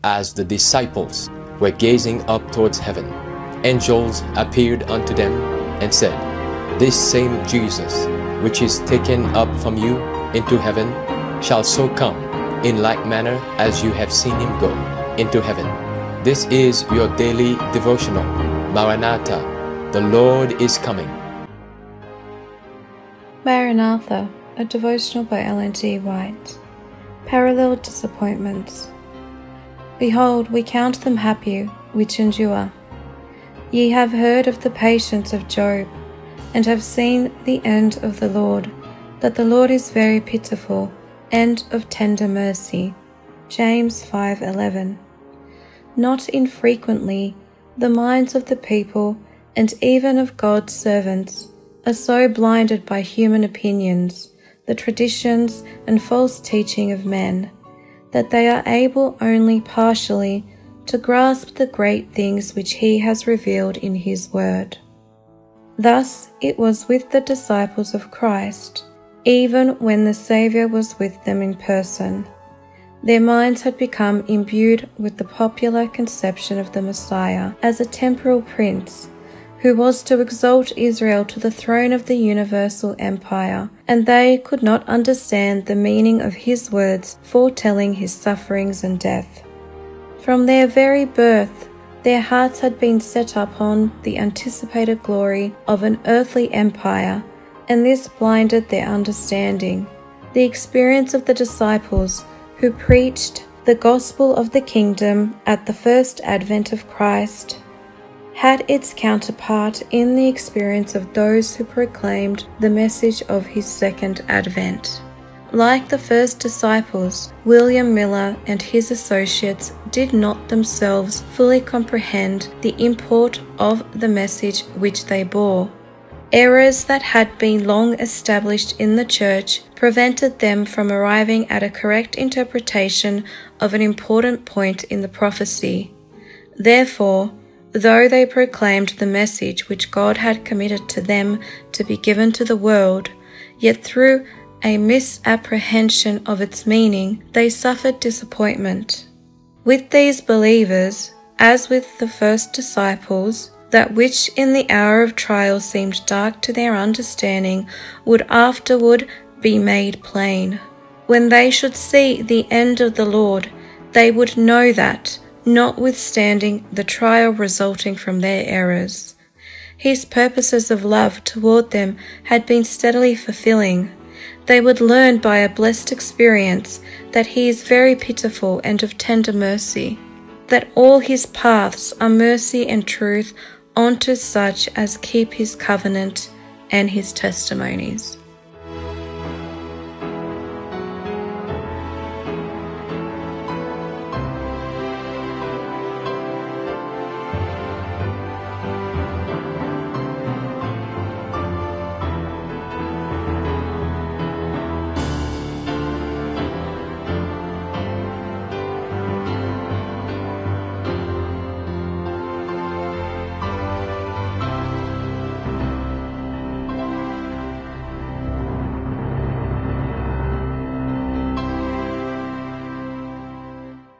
As the disciples were gazing up towards heaven, angels appeared unto them and said, This same Jesus, which is taken up from you into heaven, shall so come in like manner as you have seen him go into heaven. This is your daily devotional. Maranatha, the Lord is coming. Maranatha, a devotional by Ellen G. White. Parallel disappointments. Behold, we count them happy which endure. Ye have heard of the patience of Job, and have seen the end of the Lord, that the Lord is very pitiful, and of tender mercy. James 5:11. Not infrequently, the minds of the people, and even of God's servants, are so blinded by human opinions, the traditions and false teaching of men, that they are able only partially to grasp the great things which he has revealed in his word. Thus it was with the disciples of Christ, even when the Saviour was with them in person. Their minds had become imbued with the popular conception of the Messiah as a temporal prince, who was to exalt Israel to the throne of the universal empire, and they could not understand the meaning of his words foretelling his sufferings and death. From their very birth, their hearts had been set upon the anticipated glory of an earthly empire, and this blinded their understanding. The experience of the disciples who preached the gospel of the kingdom at the first advent of Christ had its counterpart in the experience of those who proclaimed the message of his second advent. Like the first disciples, William Miller and his associates did not themselves fully comprehend the import of the message which they bore. Errors that had been long established in the church prevented them from arriving at a correct interpretation of an important point in the prophecy. Therefore, though they proclaimed the message which God had committed to them to be given to the world, yet through a misapprehension of its meaning, they suffered disappointment. With these believers, as with the first disciples, that which in the hour of trial seemed dark to their understanding would afterward be made plain. When they should see the end of the Lord, they would know that, notwithstanding the trial resulting from their errors, his purposes of love toward them had been steadily fulfilling. They would learn by a blessed experience that he is very pitiful and of tender mercy, that all his paths are mercy and truth unto such as keep his covenant and his testimonies.